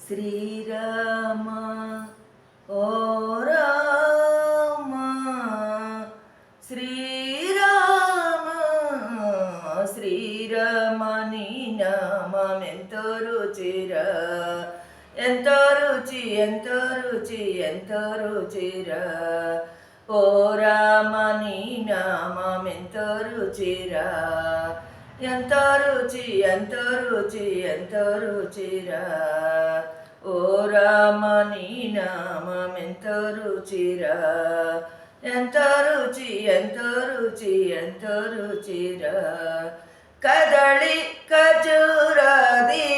శ్రీరామ ఓ రామ శ్రీరామ శ్రీరామ నీ నామమెంతో రుచిరా ఎంతో రుచి ఎంతో రుచి ఎంతో రుచిరా ఓ రామ నీ నామమెంతో రుచిరా ఎంతో రుచి ఎంతో రుచి ఎంతో రుచిరా ఓ రామ నీ నామమెంతో రుచిరా ఎంతో రుచి ఎంతో రుచి ఎంతో రుచిరా కదళి ఖజూరాది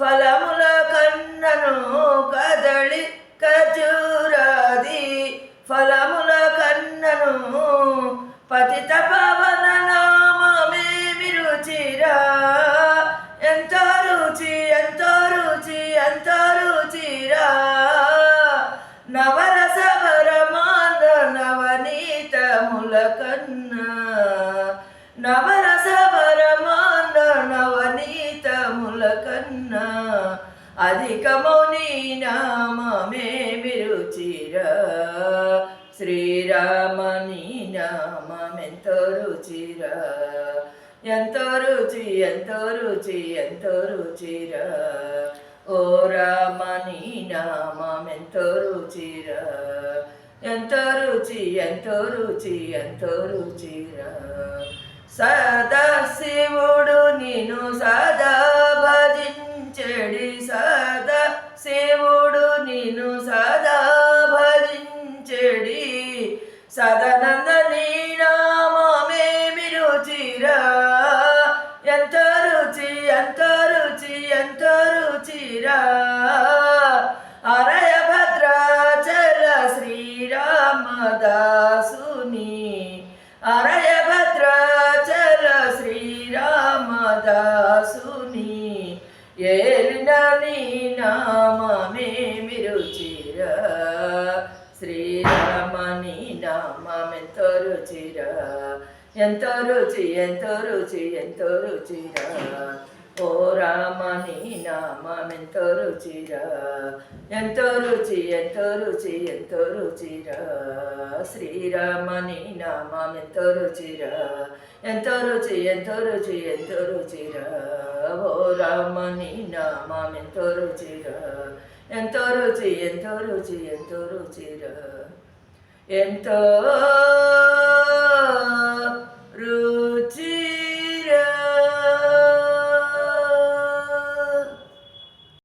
ఫలముల కన్నను కదళి ఖజూరాది ఫలముల కన్నను పతిత పవన నామమేమి రుచిరా ఎంతో రుచి ఎంతో రుచి ఎంతో రుచిరా నవరస వరమాన నవనీతముల కన్నా నవరస వరమాన నవనీతముల కన్నా అధికమౌ నీ నామమేమి రుచిరా శ్రీరామ నీ నామమెంతో రుచిరా ఎంతో రుచి ఎంతో రుచి ఎంతో రుచిరా ఓ రామ నీ నామమెంతో రుచిరా ఎంతో రుచి ఎంతో రుచి ఎంతో రుచిరా సదా శివుడు నిన్ను సదా భజించెడి సదా శివుడు నిన్ను సదా భజించెడి సదానంద నీ నామమేమి రుచిరా ఎంతో రుచి ఎంతో రుచి ఎంతో రుచిరా అరయ భద్రాచల శ్రీరామదాసుని అరయ భద్రాచల శ్రీరామదాసుని ఏలిన నీ నామమేమి రుచిరా శ్రీరామ నీ నామమెంతో రుచిరా ఎంతో రుచి ఎంతో రుచి ఎంతో రుచిరా ఓ రామ నీ నామమెంతో రుచిరా ఎంతో రుచి ఎంతో రుచి ఎంతో రుచిరా శ్రీరామ నీ నామమెంతో రుచిరా ఎంతో రుచి ఎంతో రుచి ఎంతో రుచిరా ఓ రామ నీ నామమెంతో రుచిరా ఎంతో రుచి ఎంతో రుచి ఎంతో రుచిరా ఎంతో రు